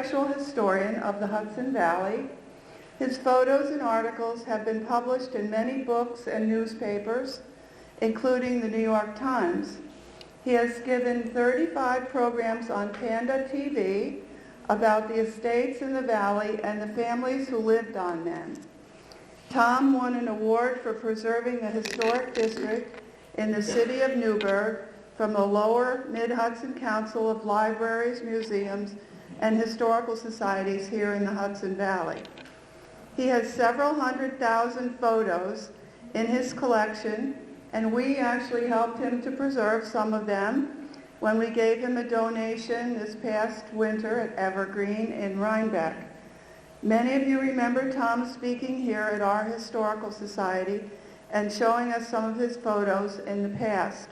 intellectual historian of the Hudson Valley. His photos and articles have been published in many books and newspapers, including the New York Times. He has given 35 programs on Panda TV about the estates in the valley and the families who lived on them. Tom won an award for preserving the historic district in the city of Newburgh from the Lower Mid-Hudson Council of Libraries, Museums, and Historical Societies here in the Hudson Valley. He has several 100,000 photos in his collection, and we actually helped him to preserve some of them when we gave him a donation this past winter at Evergreen in Rhinebeck. Many of you remember Tom speaking here at our Historical Society and showing us some of his photos in the past.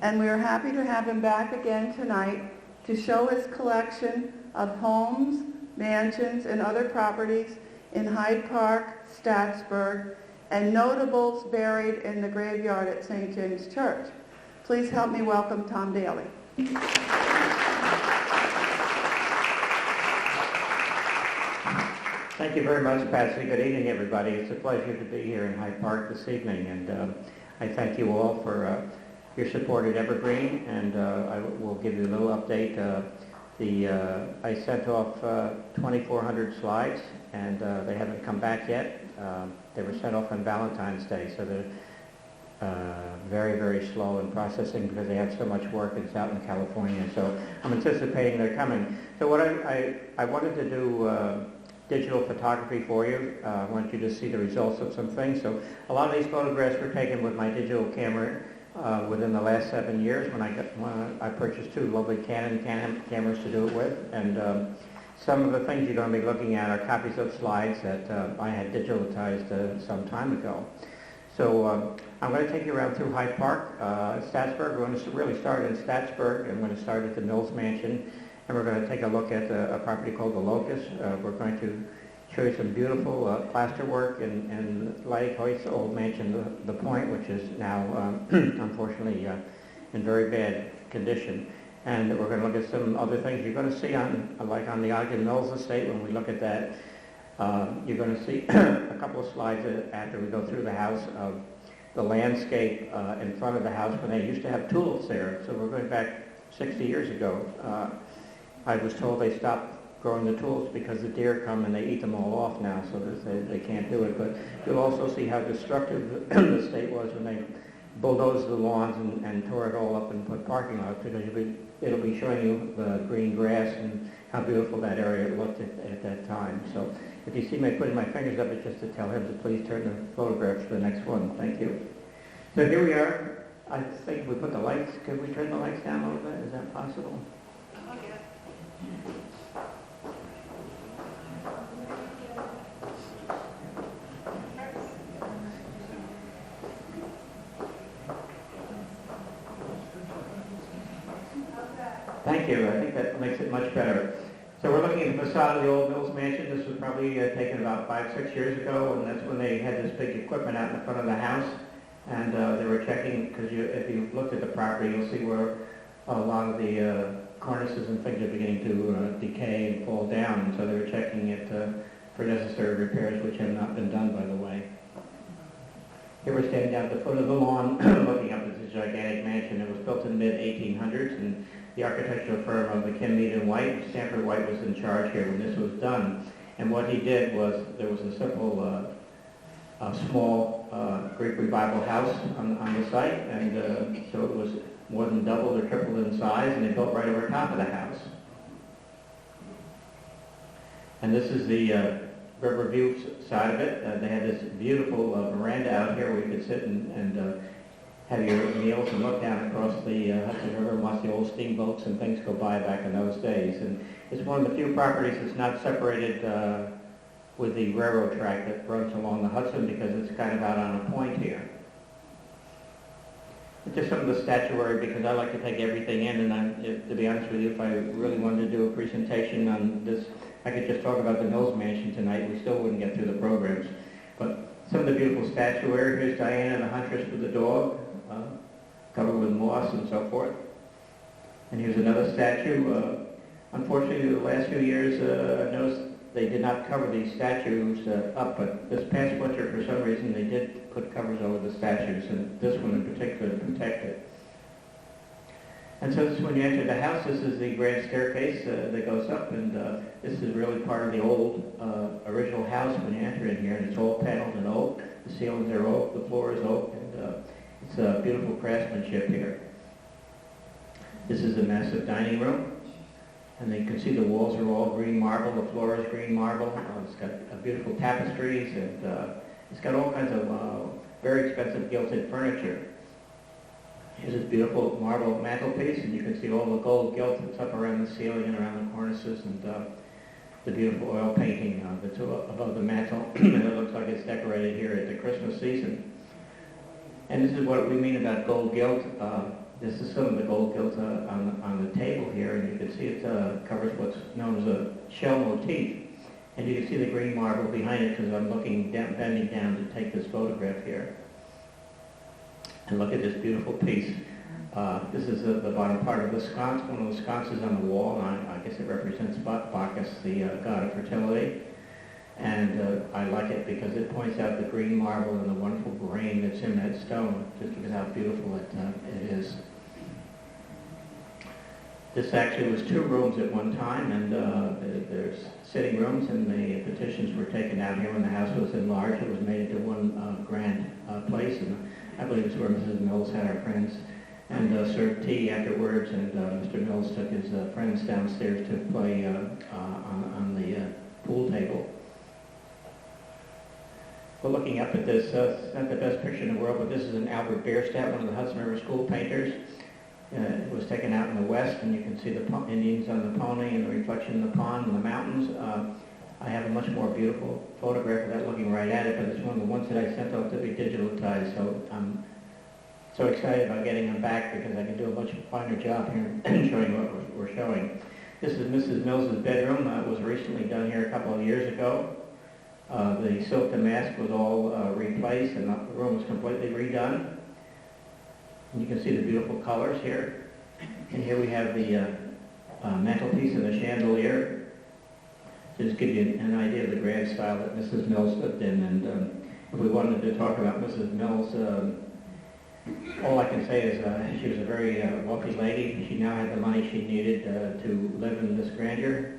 And we are happy to have him back again tonight to show his collection of homes, mansions, and other properties in Hyde Park, Statsburg, and notables buried in the graveyard at St. James Church. Please help me welcome Tom Daley. Thank you very much, Patsy. Good evening, everybody. It's a pleasure to be here in Hyde Park this evening, and I thank you all for your support at Evergreen, and I will give you a little update. I sent off 2,400 slides, and they haven't come back yet. They were sent off on Valentine's Day, so they're very, very slow in processing because they have so much work. It's out in California, so I'm anticipating they're coming. So what I wanted to do digital photography for you. I want you to see the results of some things. So a lot of these photographs were taken with my digital camera within the last 7 years when I purchased two lovely Canon cameras to do it with. And some of the things you're going to be looking at are copies of slides that I had digitalized some time ago. So I'm going to take you around through Hyde Park, Statsburg. We're going to really start in Statsburg. I'm going to start at the Mills Mansion, and we're going to take a look at a property called the Locust. We're going to show you some beautiful plaster work in Lady Hoyt's old mansion, the Point, which is now, unfortunately, in very bad condition. And we're going to look at some other things you're going to see like on the Ogden Mills estate. When we look at that, you're going to see a couple of slides after we go through the house of the landscape in front of the house when they used to have tulips there. So we're going back 60 years ago. I was told they stopped growing the tulips because the deer come and they eat them all off now, so they can't do it. But you'll also see how destructive the estate was when they bulldozed the lawns and tore it all up and put parking lots, because it'll be showing you the green grass and how beautiful that area looked at that time. So if you see me putting my fingers up, it's just to tell him to please turn the photograph to the next one. Thank you. So here we are. I think we put the lights. Could we turn the lights down a little bit? Is that possible? Oh, yeah. Thank you. I think that makes it much better. So we're looking at the facade of the old Mills Mansion. This was probably taken about 5-6 years ago, and that's when they had this big equipment out in the front of the house. And they were checking, because if you looked at the property, you'll see where a lot of the cornices and things are beginning to decay and fall down. And so they were checking it for necessary repairs, which have not been done, by the way. Here we're standing down at the foot of the lawn, looking up at this gigantic mansion. It was built in the mid-1800s, and the architectural firm of McKinley and White, Stanford White, was in charge here when this was done. And what he did was, there was a simple, small Greek Revival house on the site, and so it was more than doubled or tripled in size, and they built right over top of the house. And this is the Riverview side of it. They had this beautiful veranda out here where you could sit and have your meals and look down across the Hudson River and watch the old steamboats and things go by back in those days. And it's one of the few properties that's not separated with the railroad track that runs along the Hudson, because it's kind of out on a point here. Just some of the statuary, because I like to take everything in, and to be honest with you, if I really wanted to do a presentation on this, I could just talk about the Mills Mansion tonight. We still wouldn't get through the programs. But some of the beautiful statuary. Here's Diana the Huntress with the dog, covered with moss and so forth. And here's another statue Unfortunately, the last few years, I noticed they did not cover these statues up, but this past winter, for some reason, they did put covers over the statues, and this one in particular to protect it. And so this, when you enter the house, this is the grand staircase that goes up, and this is really part of the old original house when you enter in here, and it's all paneled in oak. The ceilings are oak, the floor is oak, and it's a beautiful craftsmanship here. This is a massive dining room, and you can see the walls are all green marble, the floor is green marble. It's got beautiful tapestries, and it's got all kinds of very expensive gilded furniture. Here's this beautiful marble mantelpiece, and you can see all the gold gilt that's up around the ceiling and around the cornices, and the beautiful oil painting that's above the mantel. And it looks like it's decorated here at the Christmas season. And this is what we mean about gold gilt. This is some of the gold gilt on the table here, and you can see it covers what's known as a shell motif. And you can see the green marble behind it because I'm looking down, bending down to take this photograph here. And look at this beautiful piece. This is the bottom part of the sconce, one of the sconces on the wall. I guess it represents Bacchus, the god of fertility. And I like it because it points out the green marble and the wonderful grain that's in that stone, just because how beautiful it is. This actually was 2 rooms at one time, and there's sitting rooms, and the petitions were taken out here when the house was enlarged. It was made into one grand place, and I believe it's where Mrs. Mills had her friends and served tea afterwards, and Mr. Mills took his friends downstairs to play on the pool table. But looking up at this, it's not the best picture in the world, but this is an Albert Bierstadt, one of the Hudson River School painters. It was taken out in the west, and you can see the Indians on the pony and the reflection in the pond and the mountains. I have a much more beautiful photograph of that looking right at it, but it's one of the ones that I sent off to be digitalized, so I'm so excited about getting them back because I can do a much finer job here and showing what we're showing. This is Mrs. Mills's bedroom. It was recently done here a couple of years ago. The silk damask was all replaced, and the room was completely redone. And you can see the beautiful colors here. And here we have the mantelpiece and the chandelier. To just give you an idea of the grand style that Mrs. Mills lived in. And if we wanted to talk about Mrs. Mills, all I can say is she was a very wealthy lady. She now had the money she needed to live in this grandeur.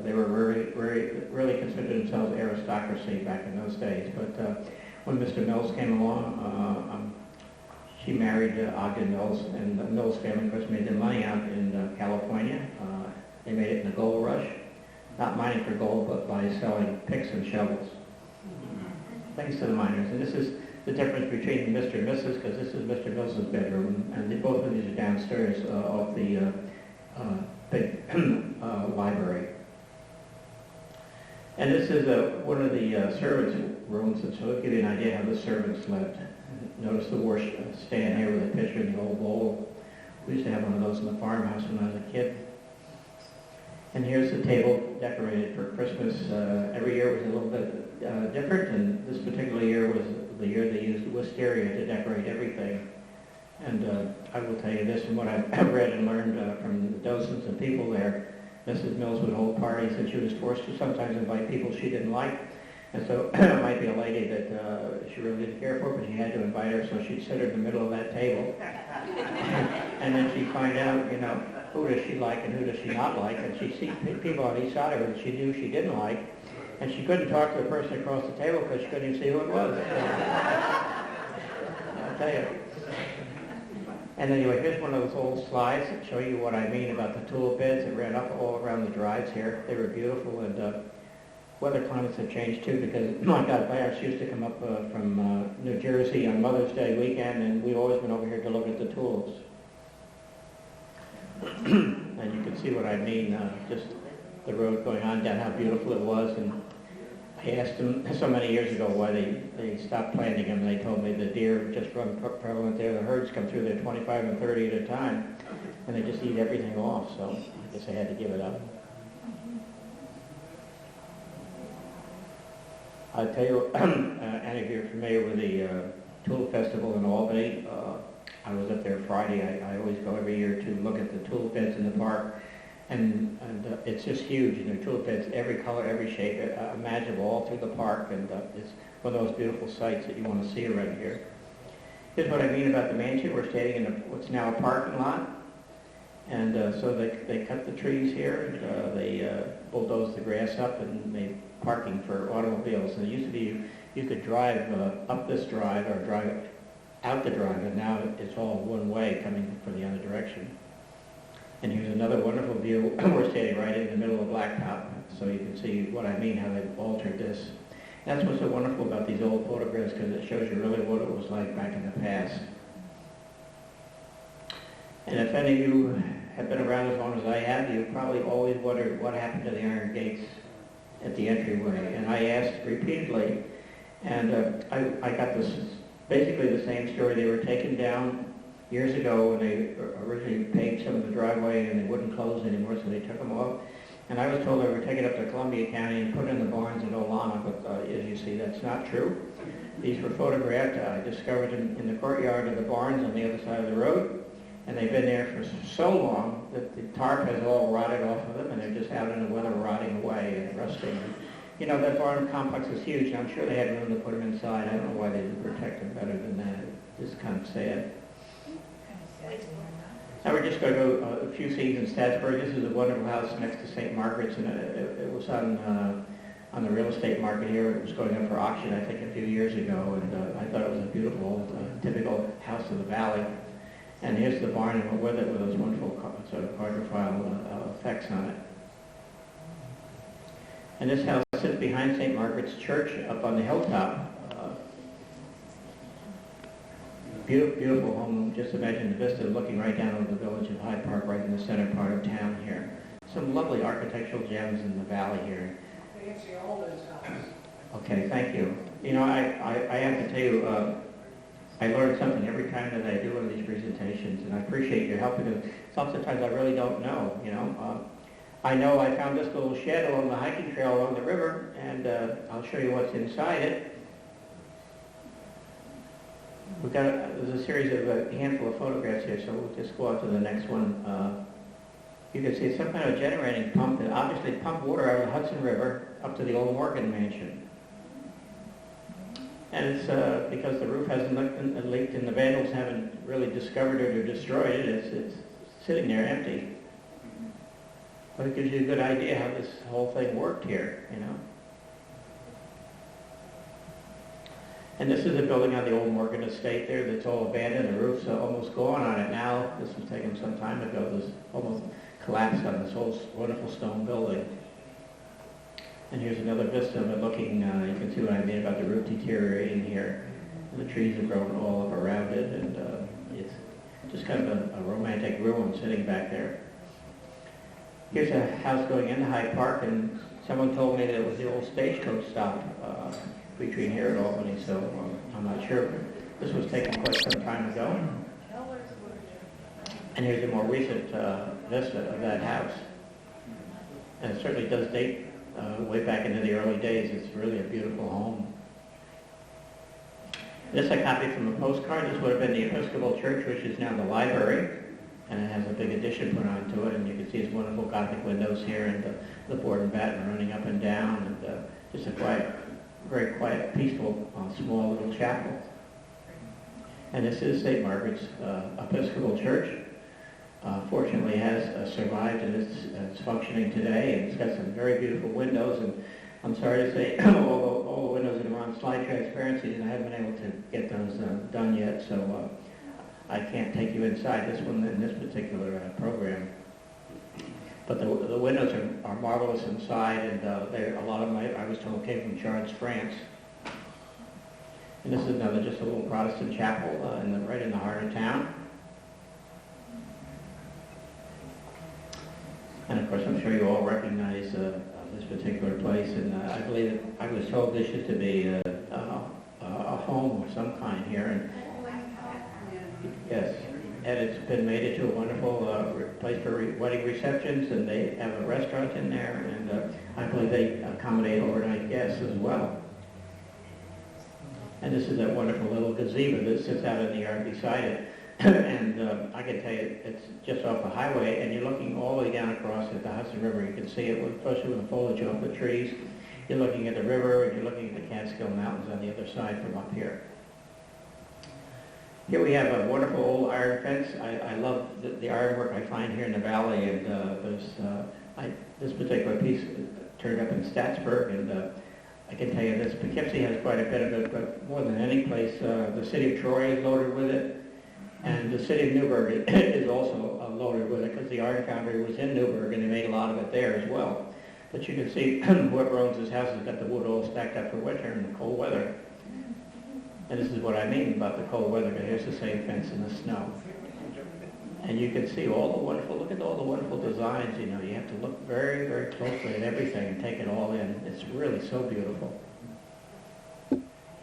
They were really considered themselves aristocracy back in those days. But when Mr. Mills came along, she married Ogden Mills, and the Mills family, of course, made their money out in California. They made it in the gold rush, not mining for gold, but by selling picks and shovels. Thanks to the miners. And this is the difference between Mr. and Mrs., because this is Mr. Mills' bedroom, and both of these are downstairs off the big library. And this is one of the servants' rooms, and so it'll give you an idea how the servants lived. Notice the wash stand here with a pitcher and the old bowl. We used to have one of those in the farmhouse when I was a kid. And here's the table decorated for Christmas. Every year was a little bit different, and this particular year was the year they used wisteria to decorate everything. And I will tell you this, from what I've read and learned from the docents and people there, Mrs. Mills would hold parties, and she was forced to sometimes invite people she didn't like. And so it might be a lady that she really didn't care for, but she had to invite her, so she'd sit her in the middle of that table. And then she'd find out, you know, who does she like and who does she not like, and she'd see people on each side of her that she knew she didn't like, and she couldn't talk to the person across the table because she couldn't even see who it was. I'll tell you. And anyway, here's one of those old slides that show you what I mean about the tulip beds that ran up all around the drives here. They were beautiful, and weather climates have changed too, because my godparents used to come up from New Jersey on Mother's Day weekend, and we've always been over here to look at the tulips. And you can see what I mean, just the road going on down, how beautiful it was. And I asked them so many years ago why they stopped planting them, and they told me the deer just run prevalent there. The herds come through there 25 and 30 at a time, and they just eat everything off, so I guess I had to give it up. I'll tell you, any of you are familiar with the Tulip Festival in Albany. I was up there Friday. I always go every year to look at the tulip beds in the park. And it's just huge, and there are tulip beds every color, every shape, imaginable all through the park, and it's one of those beautiful sights that you want to see around here. Here's what I mean about the mansion. We're standing in what's now a parking lot, and so they cut the trees here, and they bulldoze the grass up, and made parking for automobiles. And it used to be you could drive up this drive or drive out the drive, and now it's all one way coming from the other direction. And here's another wonderful view. We're standing right in the middle of blacktop, so you can see what I mean, how they've altered this. That's what's so wonderful about these old photographs, because it shows you really what it was like back in the past. And if any of you have been around as long as I have, you probably always wondered what happened to the iron gates at the entryway. And I asked repeatedly, and I got this, basically the same story. They were taken down years ago when they originally paved some of the driveway, and they wouldn't close anymore, so they took them off. And I was told they were taken up to Columbia County and put in the barns in Olana, but as you see, that's not true. These were photographed. I discovered them in the courtyard of the barns on the other side of the road, and they've been there for so long that the tarp has all rotted off of them, and they're just out in the weather rotting away and rusting. You know, that barn complex is huge, and I'm sure they had room to put them inside. I don't know why they didn't protect them better than that. It's kind of sad. Now we're just going to go a few scenes in Statsburg. This is a wonderful house next to St. Margaret's, and it was on the real estate market here. It was going up for auction, I think, a few years ago, and I thought it was a beautiful, typical house of the valley. And here's the barn and with it, with those wonderful sort of quadrophile effects on it. And this house sits behind St. Margaret's Church up on the hilltop. Beautiful home. Just imagine the vista looking right down over the village of Hyde Park, right in the center part of town here. Some lovely architectural gems in the valley here. Nancy Alden's house. Okay, thank you. You know, I have to tell you, I learn something every time that I do one of these presentations, and I appreciate your help, because sometimes I really don't know, you know. I know I found this little shed along the hiking trail along the river, and I'll show you what's inside it. There's a series of a handful of photographs here, so we'll just go on to the next one. You can see some kind of generating pump that obviously pumped water out of the Hudson River up to the old Morgan mansion. And it's because the roof hasn't leaked and the vandals haven't really discovered it or destroyed it, it's sitting there empty. But it gives you a good idea how this whole thing worked here, you know. And this is a building on the old Morgan estate there that's all abandoned. The roof's almost gone on it now. This was taken some time ago. This almost collapsed on this whole wonderful stone building. And here's another vista of it looking, you can see what I mean about the roof deteriorating here. And the trees have grown all up around it, and it's just kind of a romantic ruin sitting back there. Here's a house going into Hyde Park, and someone told me that it was the old stagecoach stop between here and Albany, so I'm not sure. This was taken quite some time ago. And here's a more recent vista of that house. And it certainly does date way back into the early days. It's really a beautiful home. This I copied from a postcard. This would have been the Episcopal Church, which is now the library. And it has a big addition put onto it, and you can see its wonderful Gothic windows here, and the board and batten running up and down, and just a quiet, very quiet, peaceful, small little chapel. And this is St. Margaret's Episcopal Church. Fortunately, has survived, and it's functioning today, and it's got some very beautiful windows. And I'm sorry to say, all the windows are on slide transparencies, and I haven't been able to get those done yet. So. I can't take you inside this one in this particular program. But the windows are marvelous inside, and a lot of them, I was told, came from Chartres, France. And this is another, just a little Protestant chapel right in the heart of town. And of course, I'm sure you all recognize this particular place. And I believe I was told this used to be a home of some kind here. And yes, and it's been made into a wonderful place for wedding receptions, and they have a restaurant in there, and I believe they accommodate overnight guests as well. And this is that wonderful little gazebo that sits out in the yard beside it. And I can tell you, it's just off the highway, and you're looking all the way down across at the Hudson River. You can see it, especially with the foliage off the trees. You're looking at the river, and you're looking at the Catskill Mountains on the other side from up here. Here we have a wonderful old iron fence. I love the ironwork I find here in the valley, and this particular piece turned up in Statsburg, and I can tell you this, Poughkeepsie has quite a bit of it, but more than any place, the city of Troy is loaded with it, and the city of Newburgh is also loaded with it, because the iron foundry was in Newburgh, and they made a lot of it there as well. But you can see whoever owns this house has got the wood all stacked up for winter and the cold weather. And this is what I mean about the cold weather, because here's the same fence in the snow. And you can see all the wonderful, look at all the wonderful designs, you know, you have to look very, very closely at everything and take it all in. It's really so beautiful.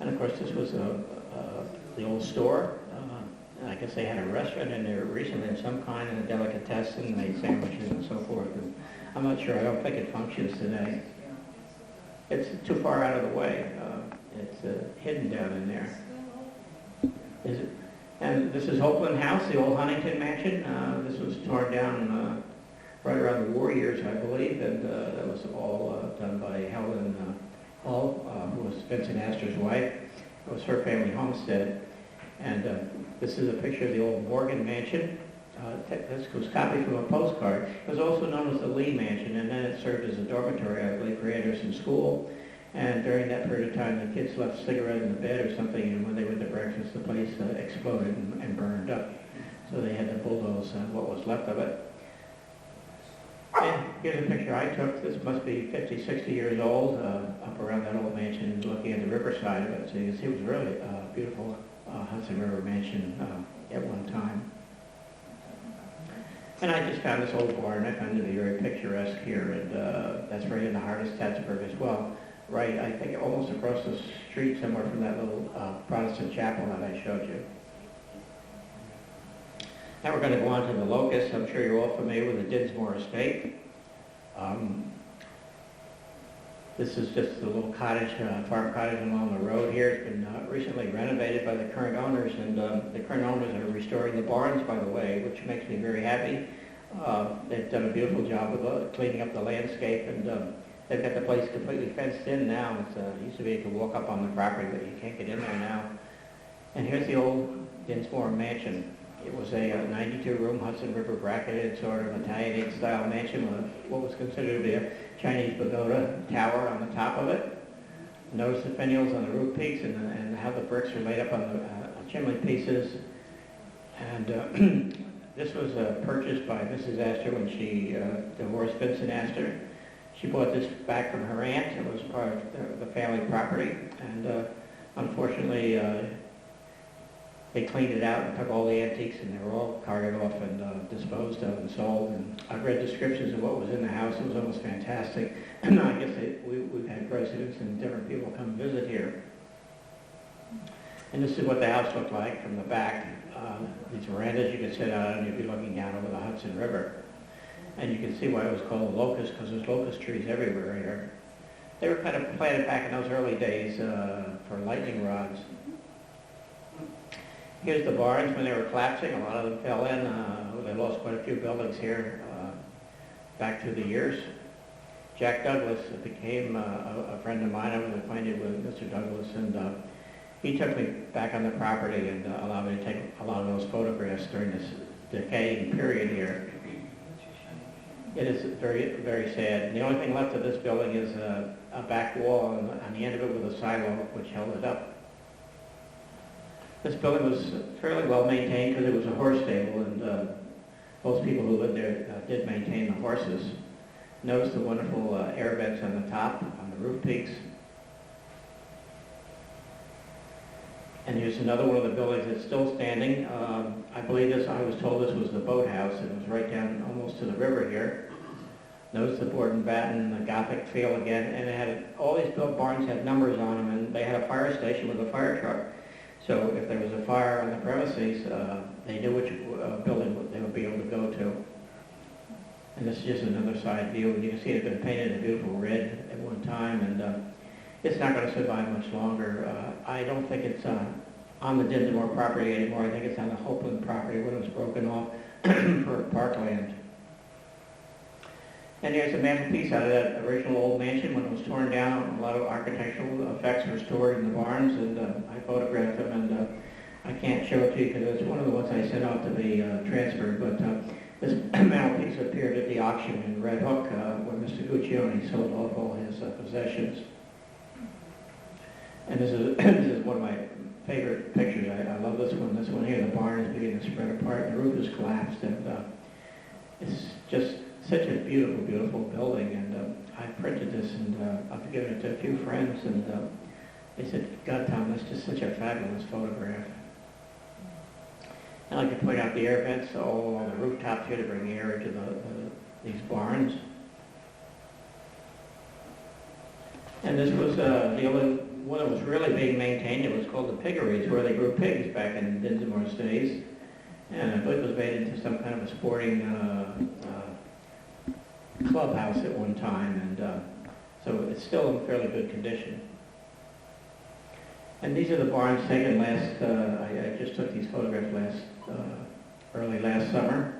And of course this was the old store. I guess they had a restaurant in there recently of some kind, and a delicatessen, made sandwiches and so forth. And I'm not sure, I don't think it functions today. It's too far out of the way. It's hidden down in there. And this is Hopeland House, the old Huntington mansion. This was torn down right around the war years, I believe, and that was all done by Helen Hall, who was Vincent Astor's wife. It was her family homestead. And this is a picture of the old Morgan Mansion. This was copied from a postcard. It was also known as the Lee Mansion, and then it served as a dormitory, I believe, for Anderson School. And during that period of time, the kids left a cigarette in the bed or something, and when they went to breakfast, the place exploded and burned up. So they had to bulldoze what was left of it. And here's a picture I took. This must be 50, 60 years old, up around that old mansion, looking at the riverside of it. So you can see it was really a beautiful Hudson River mansion at one time. And I just found this old barn. I found it to be very picturesque here, and that's right in the heart of Statsburg as well. Right, I think almost across the street somewhere from that little Protestant chapel that I showed you. Now we're going to go on to the Locust. I'm sure you're all familiar with the Dinsmore estate. This is just a little cottage, farm cottage along the road here. It's been recently renovated by the current owners, and the current owners are restoring the barns, by the way, which makes me very happy. They've done a beautiful job with cleaning up the landscape, and they've got the place completely fenced in now. It used to be you could walk up on the property, but you can't get in there now. And here's the old Dinsmore mansion. It was a 92-room Hudson River bracketed sort of Italianate style mansion with what was considered to be a Chinese pagoda tower on the top of it. Notice the finials on the roof peaks and how the bricks are laid up on the chimney pieces. And this was purchased by Mrs. Astor when she divorced Vincent Astor. She bought this back from her aunt. It was part of the family property, and unfortunately they cleaned it out and took all the antiques, and they were all carted off and disposed of and sold. And I've read descriptions of what was in the house. It was almost fantastic. And I guess we've had residents and different people come visit here. And this is what the house looked like from the back. These verandas you could sit on, and you'd be looking down over the Hudson River. And you can see why it was called a locust, because there's locust trees everywhere here. They were kind of planted back in those early days for lightning rods. Here's the barns when they were collapsing. A lot of them fell in. They lost quite a few buildings here back through the years. Jack Douglas became a friend of mine. I was acquainted with Mr. Douglas, and he took me back on the property and allowed me to take a lot of those photographs during this decaying period here. It is very, very sad. And the only thing left of this building is a back wall on the end of it with a sidewalk which held it up. This building was fairly well maintained because it was a horse stable, and most people who lived there did maintain the horses. Notice the wonderful air vents on the top, on the roof peaks. And here's another one of the buildings that's still standing. I believe this, I was told this was the boathouse. It was right down almost to the river here. Notice the board and batten, the Gothic feel again, and it had, all these barns had numbers on them, and they had a fire station with a fire truck. So if there was a fire on the premises, they knew which building they would be able to go to. And this is just another side view. You can see it had been painted a beautiful red at one time, and it's not going to survive much longer. I don't think it's on the Dinsmore property anymore. I think it's on the Hopeland property when it was broken off for parkland. And here's a mantelpiece out of that original old mansion when it was torn down. A lot of architectural effects were stored in the barns, and I photographed them, and I can't show it to you because it's one of the ones I sent out to be transferred, but this mantelpiece appeared at the auction in Red Hook when Mr. Guccione sold off all his possessions. And this is, this is one of my favorite pictures. I love this one. This one here, the barn is beginning to spread apart, and the roof is collapsed, and it's just such a beautiful, beautiful building. And I printed this, and I've given it to a few friends, and they said, "God, Tom, that's just such a fabulous photograph." I like to point out the air vents all along the rooftops here to bring air into these barns. And this was the only one that was really being maintained. It was called the piggeries, where they grew pigs back in Dinsmore's days. And I believe it was made into some kind of a sporting clubhouse at one time. And so it's still in fairly good condition. And these are the barns taken last, I just took these photographs early last summer.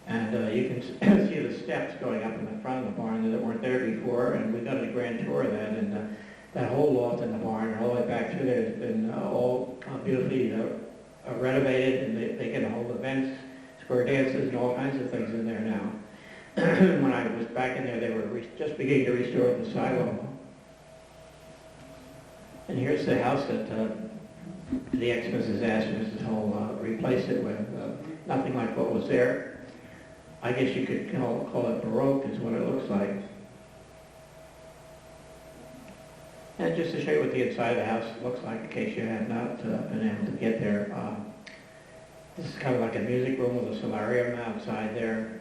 And you can see the steps going up in the front of the barn that weren't there before. And we got a grand tour of that. And that whole loft in the barn, all the way back through there, has been all beautifully renovated. And they can hold events, square dances, and all kinds of things in there now. When I was back in there, they were just beginning to restore the silo. And here's the house that the ex-Mrs. asked Mrs. Hull replaced it with. Nothing like what was there. I guess you could call it Baroque is what it looks like. And just to show you what the inside of the house looks like in case you have not been able to get there. This is kind of like a music room with a solarium outside there.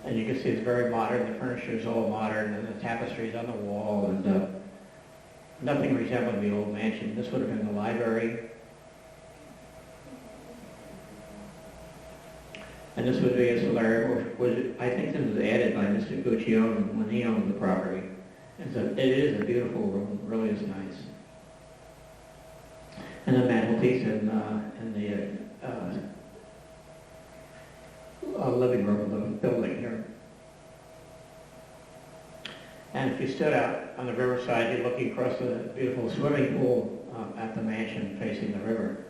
And you can see it's very modern. The furniture is all modern, and the tapestries on the wall, and nothing resembling the old mansion. This would have been the library. And this would be a solarium, which I think this was added by Mr. Guccione when he owned the property. It is a beautiful room, it really is nice. And the mantelpiece in the living room of the building here. And if you stood out on the riverside, you're looking across the beautiful swimming pool at the mansion facing the river.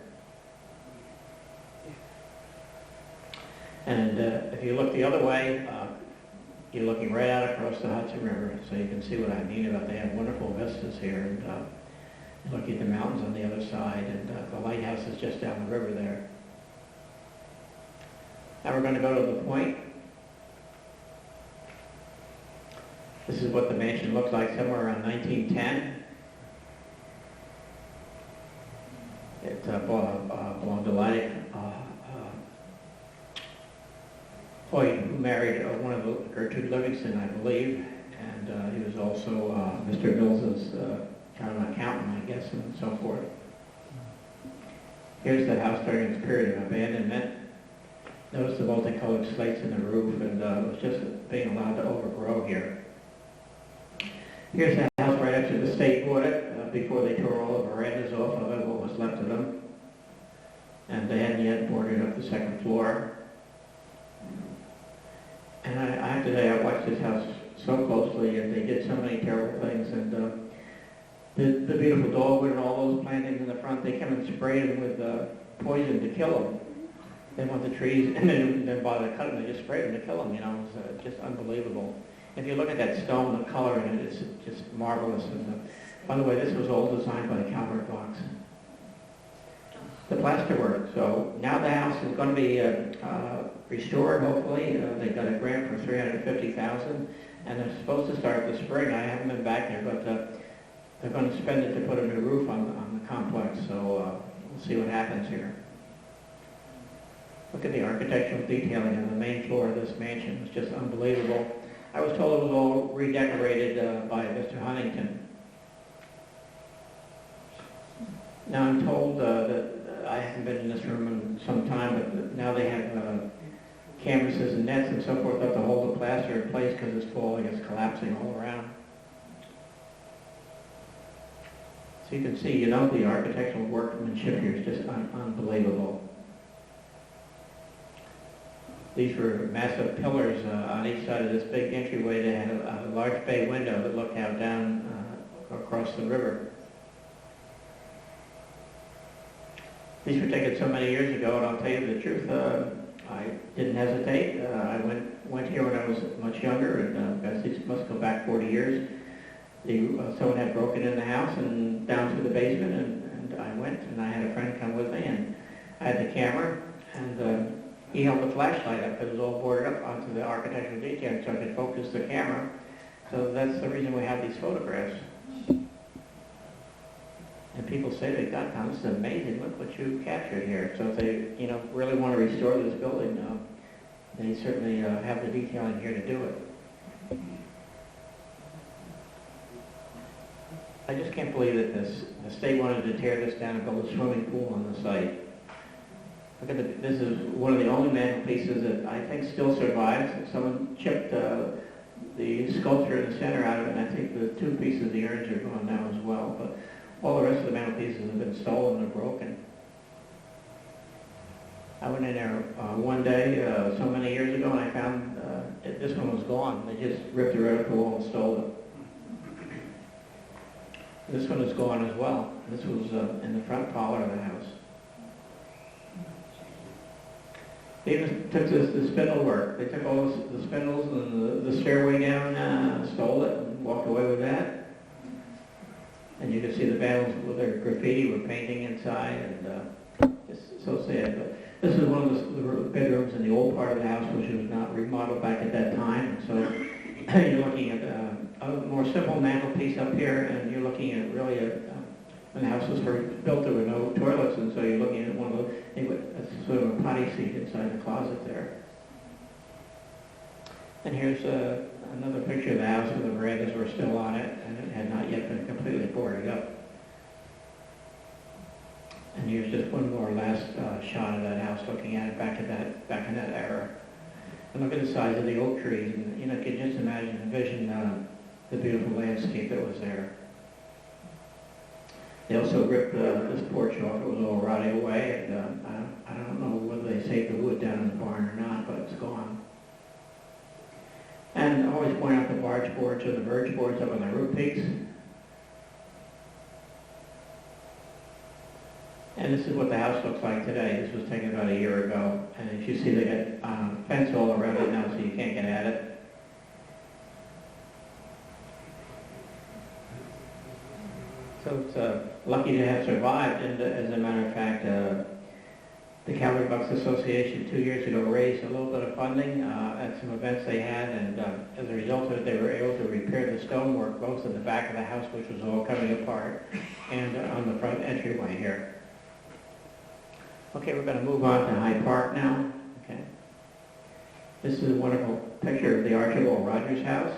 And if you look the other way, you're looking right out across the Hudson River, so you can see what I mean about they have wonderful vistas here. And looking at the mountains on the other side, and the lighthouse is just down the river there. Now we're going to go to the point. This is what the mansion looked like somewhere around 1910. It belonged to Lydic Hoyt, who married one of the Gertrude Livingston, I believe, and he was also Mr. Mills's kind of an accountant, I guess, and so forth. Here's the house during its period of abandonment. Notice the multicolored slates in the roof, and it was just being allowed to overgrow here. Here's the house right after the state bought it, before they tore all the verandas off of it, what was left of them. And they hadn't yet boarded up the second floor. And I have to say, I watched this house so closely, and they did so many terrible things. And the beautiful dogwood and all those plantings in the front, they came and sprayed them with poison to kill them. They want the trees, and then didn't bother cutting them, they just sprayed them to kill them, you know. It was just unbelievable. If you look at that stone, the color in it is just marvelous. And by the way, this was all designed by Calvert Vaux. The plasterwork. So now the house is going to be restored, hopefully. They got a grant for $350,000, and they're supposed to start this spring. I haven't been back there, but they're going to spend it to put a new roof on the complex. So we'll see what happens here. Look at the architectural detailing on the main floor of this mansion. It's just unbelievable. I was told it was all redecorated by Mr. Huntington. Now I'm told that I haven't been in this room in some time, but now they have canvases and nets and so forth up to hold the plaster in place because it's falling, it's collapsing all around. So you can see, the architectural workmanship here is just unbelievable. These were massive pillars on each side of this big entryway. They had a large bay window that looked out down across the river. These were taken so many years ago, and I'll tell you the truth, I didn't hesitate. I went here when I was much younger, and guess these must go back 40 years. Someone had broken in the house and down through the basement, and I went, and I had a friend come with me, and I had the camera, and he held the flashlight up. It was all boarded up onto the architectural detail, so I could focus the camera. So that's the reason we have these photographs. And people say to God, Tom, this is amazing. Look what you captured here. So if they, really want to restore this building, they certainly have the detailing here to do it. I just can't believe that the state wanted to tear this down and build a swimming pool on the site. Look at this is one of the only mantelpieces that I think still survives. Someone chipped the sculpture in the center out of it, and I think the two pieces of the urns are gone now as well. But all the rest of the mantelpieces have been stolen or broken. I went in there one day so many years ago, and I found this one was gone. They just ripped it right up the wall and stole it. This one is gone as well. This was in the front parlor of the house. They even took the spindle work. They took all the spindles and the stairway down, stole it, and walked away with that. And you can see the panels with their graffiti were painting inside, and it's so sad. But this is one of the bedrooms in the old part of the house, which was not remodeled back at that time. So you're looking at a more simple mantelpiece up here, and you're looking at really when the house was first built, there were no toilets, and so you're looking at one of that's sort of a potty seat inside the closet there. And here's another picture of the house where the verandas were still on it, and it had not yet been completely boarded up. And here's just one more last shot of that house, looking at it back in that era. And look at the size of the oak trees, and you can just envision the beautiful landscape that was there. They also ripped this porch off. It was all rotting away, and I don't know whether they saved the wood down in the barn or not, but it's gone. And I always point out the barge boards or the verge boards up on the roof peaks. And this is what the house looks like today. This was taken about a year ago. And as you see, they got a fence all around it now, so you can't get at it. So it's lucky to have survived, and as a matter of fact, the Calvary Bucks Association 2 years ago raised a little bit of funding at some events they had, and as a result of it, they were able to repair the stonework both in the back of the house, which was all coming apart, and on the front entryway here. Okay, we're going to move on to Hyde Park now. Okay, this is a wonderful picture of the Archibald Rogers house.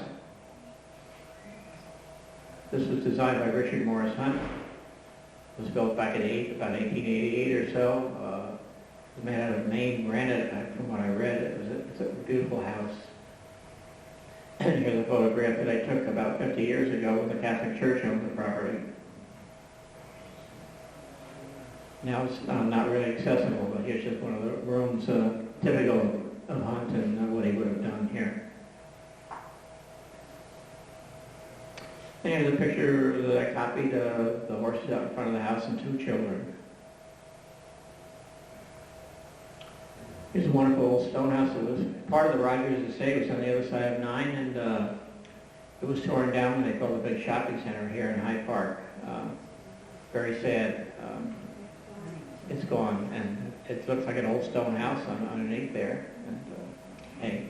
This was designed by Richard Morris Hunt. It was built back in about 1888 or so. It was made out of Maine granite, from what I read. It's a beautiful house. And here's a photograph that I took about 50 years ago when the Catholic Church owned the property. Now it's not really accessible, but here's just one of the rooms typical of Hunt and what he would have done here. And here's a picture that I copied, the horses out in front of the house and two children. Here's a wonderful old stone house. It was part of the Rogers estate. It was on the other side of 9, and it was torn down when they built a big shopping center here in Hyde Park. Very sad. It's gone, and it looks like an old stone house underneath there. And hey,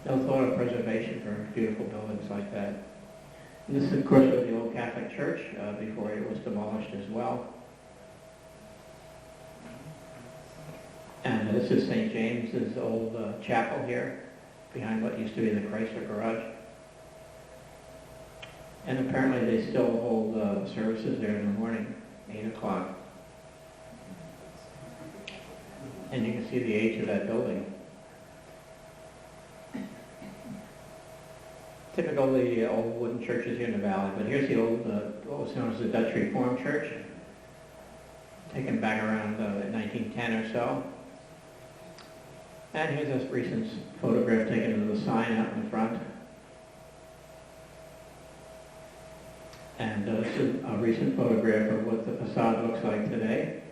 no thought of preservation for beautiful buildings like that. And this, of course, was the old Catholic Church before it was demolished as well. And this is St. James's old chapel here, behind what used to be the Chrysler garage. And apparently they still hold services there in the morning, 8 o'clock. And you can see the age of that building. typical of the old wooden churches here in the valley. But here's the old, what was known as the Dutch Reformed Church, taken back around 1910 or so. And here's this recent photograph taken of the sign out in front. And this is a recent photograph of what the facade looks like today.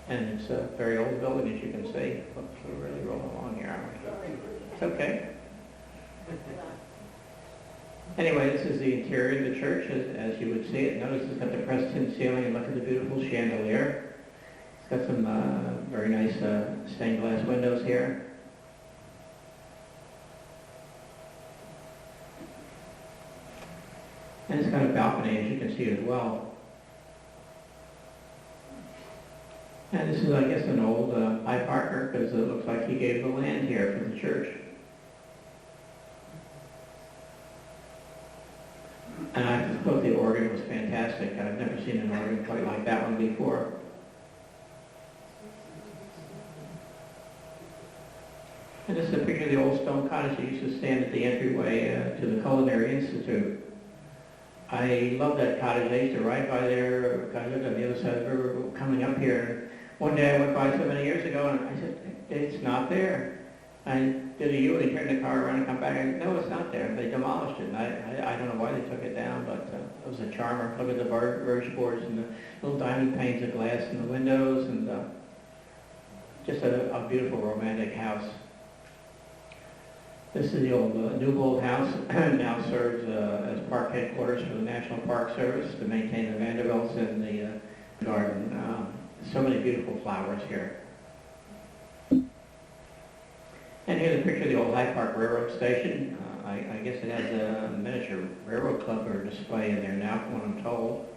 And it's a very old building, as you can see. Oops, we're really rolling along here, aren't we? It's okay. Anyway, this is the interior of the church, as you would see it. Notice it's got the pressed tin ceiling, and look at the beautiful chandelier. It's got some very nice stained glass windows here. And it's got a balcony, as you can see as well. And this is, I guess, an old Hyde Parker, because it looks like he gave the land here for the church. And I thought the organ was fantastic. I've never seen an organ quite like that one before. And this is a picture of the old stone cottage that used to stand at the entryway to the Culinary Institute. I love that cottage. I used to ride by there. I lived on the other side of the river coming up here. One day I went by so many years ago and I said, it's not there. I did a U-turn, turned the car around and come back and no, it's not there. They demolished it. And I don't know why they took it down, but it was a charmer. Look at the birch boards and the little diamond panes of glass in the windows and just a beautiful romantic house. This is the old Newbold House, now serves as park headquarters for the National Park Service to maintain the Vanderbilts in the garden. So many beautiful flowers here. And here's a picture of the old Hyde Park Railroad Station. I guess it has a miniature railroad club or display in there now, from what I'm told.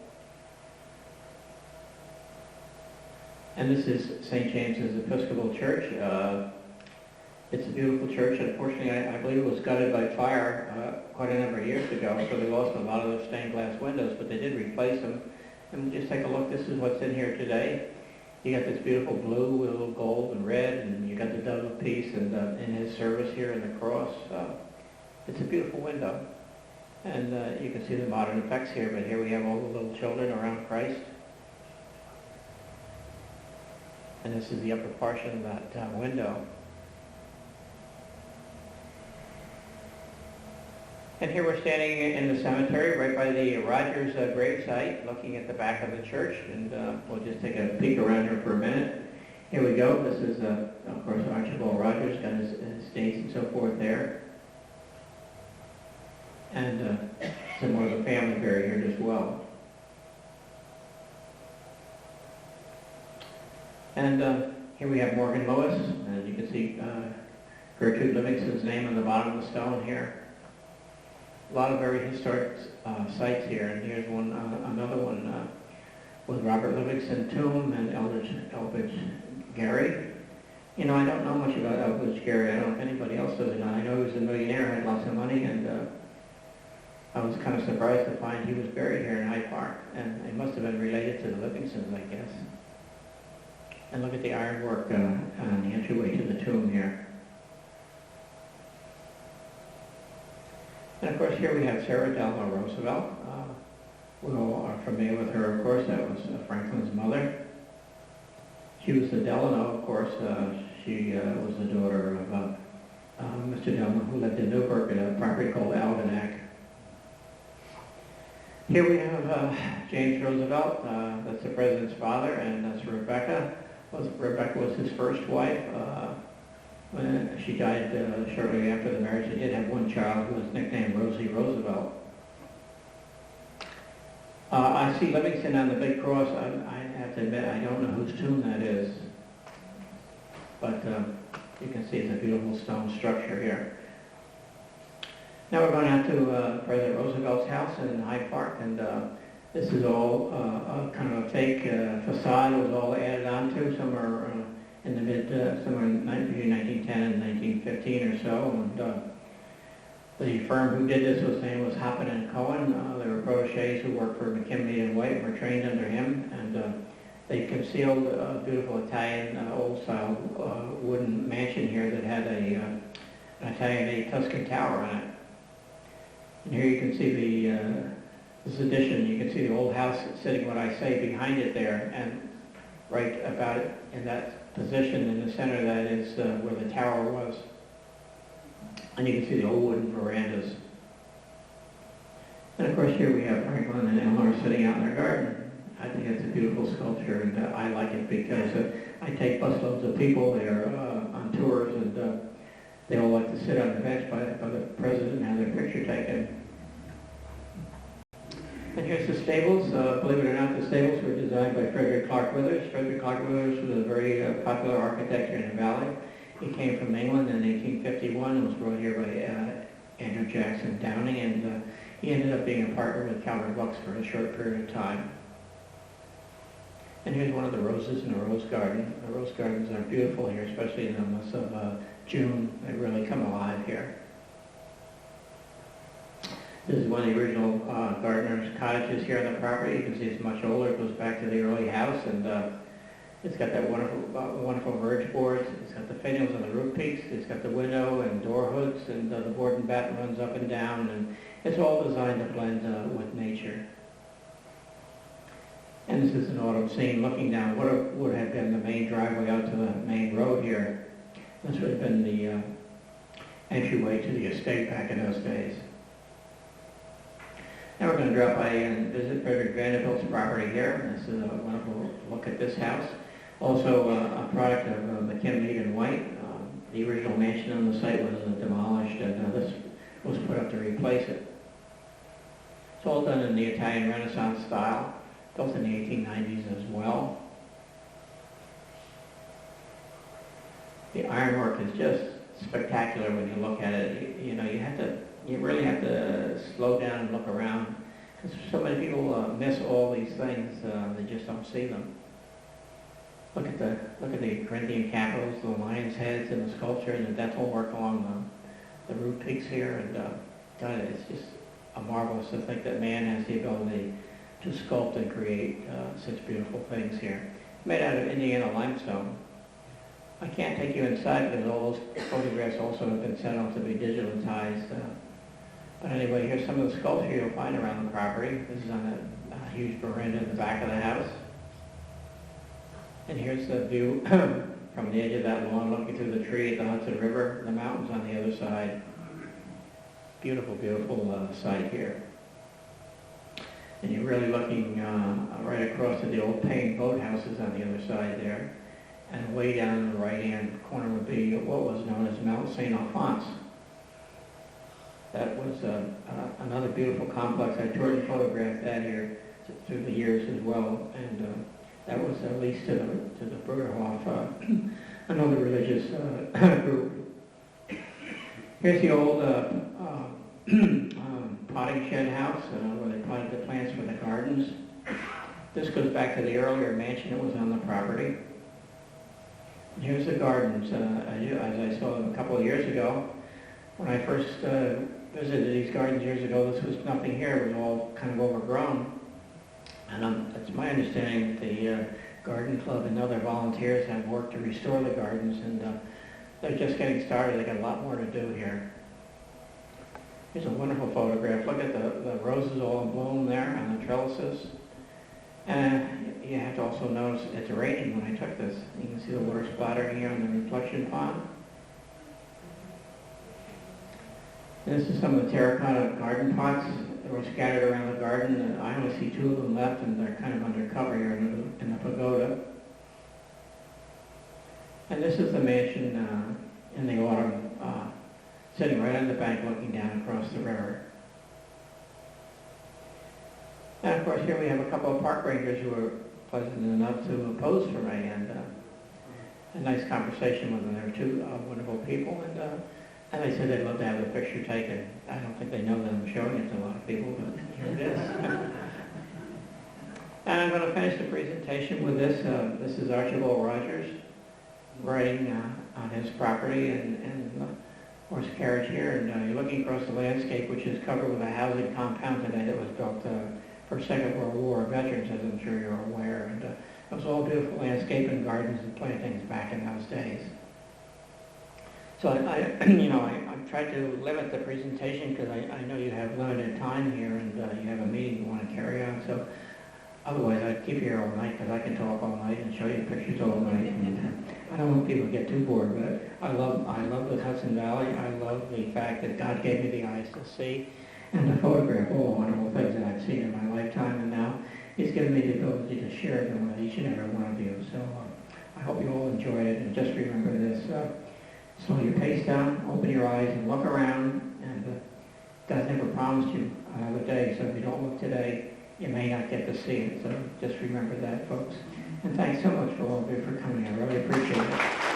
And this is St. James's Episcopal Church. It's a beautiful church. Unfortunately, I believe it was gutted by fire quite a number of years ago, so they lost a lot of those stained glass windows, but they did replace them. And just take a look. This is what's in here today. You got this beautiful blue with a little gold and red, and you got the dove of peace and in his service here and the cross. It's a beautiful window. And you can see the modern effects here, but here we have all the little children around Christ. And this is the upper portion of that window. And here we're standing in the cemetery right by the Rogers grave site, looking at the back of the church, and we'll just take a peek around here for a minute. Here we go. This is, of course, Archibald Rogers, got his estates and so forth there. And some more of the family buried here as well. And here we have Morgan Lewis, and you can see Gertrude Livingston's name on the bottom of the stone here. A lot of very historic sites here, and here's one, another one with Robert Livingston tomb and Elbridge Gerry. You know, I don't know much about Elbridge Gerry. I don't know if anybody else does or not. I know he was a millionaire, had lots of money, and I was kind of surprised to find he was buried here in Hyde Park, and it must have been related to the Livingstons, I guess. And look at the ironwork on the entryway to the tomb here. And of course, here we have Sarah Delano Roosevelt. We all are familiar with her, of course. That was Franklin's mother. She was the Delano, of course. She was the daughter of Mr. Delano, who lived in Newburgh at a property called Algonac. Here we have James Roosevelt. That's the president's father, and that's Rebecca. Rebecca was his first wife. She died shortly after the marriage. They did have one child who was nicknamed Rosie Roosevelt. I see Livingston on the big cross. I have to admit, I don't know whose tomb that is. But you can see it's a beautiful stone structure here. Now we're going out to President Roosevelt's house in Hyde Park, and this is all kind of a fake facade. It was all added onto somewhere in the somewhere between 1910 and 1915 or so. And the firm who did this name was Hoppin and Cohen. They were proteges who worked for McKinley and White and were trained under him. And they concealed a beautiful Italian old-style wooden mansion here that had a an Italian Tuscan tower on it. And here you can see this addition. You can see the old house sitting, what I say, behind it there, and right about it in that position in the center, that is where the tower was. And you can see the old wooden verandas. And of course here we have Franklin and Eleanor sitting out in their garden. I think it's a beautiful sculpture, and I like it because I take busloads of people there on tours, and they all like to sit on the bench by the president and have their picture taken. And here's the stables. Believe it or not, the stables were designed by Frederick Clark Withers. Frederick Clark Withers was a very popular architect here in the Valley. He came from England in 1851 and was brought here by Andrew Jackson Downing, and he ended up being a partner with Calvert Lux for a short period of time. And here's one of the roses in the rose garden. The rose gardens are beautiful here, especially in the months of June. They really come alive here. This is one of the original gardener's cottages here on the property. You can see it's much older. It goes back to the early house, and it's got that wonderful verge boards. It's got the finials on the roof peaks. It's got the window and door hoods, and the board and batten runs up and down, and it's all designed to blend with nature. And this is an autumn scene looking down what would have been the main driveway out to the main road here. This would have been the entryway to the estate back in those days. Now we're going to drop by and visit Frederick Vanderbilt's property here. This is a wonderful look at this house. Also a product of McKinley and White. The original mansion on the site was demolished, and this was put up to replace it. It's all done in the Italian Renaissance style, built in the 1890s as well. The ironwork is just spectacular when you look at it. You really have to slow down and look around, because so many people miss all these things. They just don't see them. Look at the Corinthian capitals, the lion's heads, and the sculpture, and the dental work along the roof peaks here. And God, it's just marvelous to think that man has the ability to sculpt and create such beautiful things here. Made out of Indiana limestone. I can't take you inside because all those photographs also have been sent off to be digitalized. But anyway, here's some of the sculpture you'll find around the property. This is on a huge veranda in the back of the house. And here's the view from the edge of that lawn, looking through the tree at the Hudson River, the mountains on the other side. Beautiful, beautiful sight here. And you're really looking right across to the old Payne boathouses on the other side there. And way down in the right-hand corner would be what was known as Mount St. Alphonse. That was another beautiful complex. I toured and photographed that here through the years as well. And that was leased to the Bruderhof, another religious group. Here's the old potting shed house where they potted the plants for the gardens. This goes back to the earlier mansion that was on the property. And here's the gardens. As I saw them a couple of years ago, when I first visited these gardens years ago, this was nothing here. It was all kind of overgrown. And it's my understanding that the garden club and other volunteers have worked to restore the gardens, and they're just getting started. They got a lot more to do here. Here's a wonderful photograph. Look at the roses all in bloom there on the trellises. And you have to also notice it's raining when I took this. You can see the water splattering here on the reflection pond. And this is some of the terracotta garden pots that were scattered around the garden. I only see two of them left, and they're kind of undercover here in the pagoda. And this is the mansion in the autumn, sitting right on the bank looking down across the river. And of course here we have a couple of park rangers who were pleasant enough to pose for me, and a nice conversation with them. They were two wonderful people, and they said they'd love to have the picture taken. I don't think they know that I'm showing it to a lot of people, but here it is. And I'm going to finish the presentation with this. This is Archibald Rogers riding on his property and horse carriage here. And you're looking across the landscape, which is covered with a housing compound today that was built for Second World War veterans, as I'm sure you're aware. And it was all beautiful landscape and gardens and plantings back in those days. So I've tried to limit the presentation because I know you have limited time here and you have a meeting you want to carry on. So otherwise, I'd keep you here all night because I can talk all night and show you pictures all night. And I don't want people to get too bored, but I love the Hudson Valley. I love the fact that God gave me the eyes to see and to photograph all the wonderful things that I've seen in my lifetime. And now He's given me the ability to share them with each and every one of you. So I hope you all enjoy it. And just remember this. Slow your pace down, open your eyes, and look around. And God never promised you another day, so if you don't look today, you may not get to see it. So just remember that, folks. And thanks so much for all of you for coming. I really appreciate it.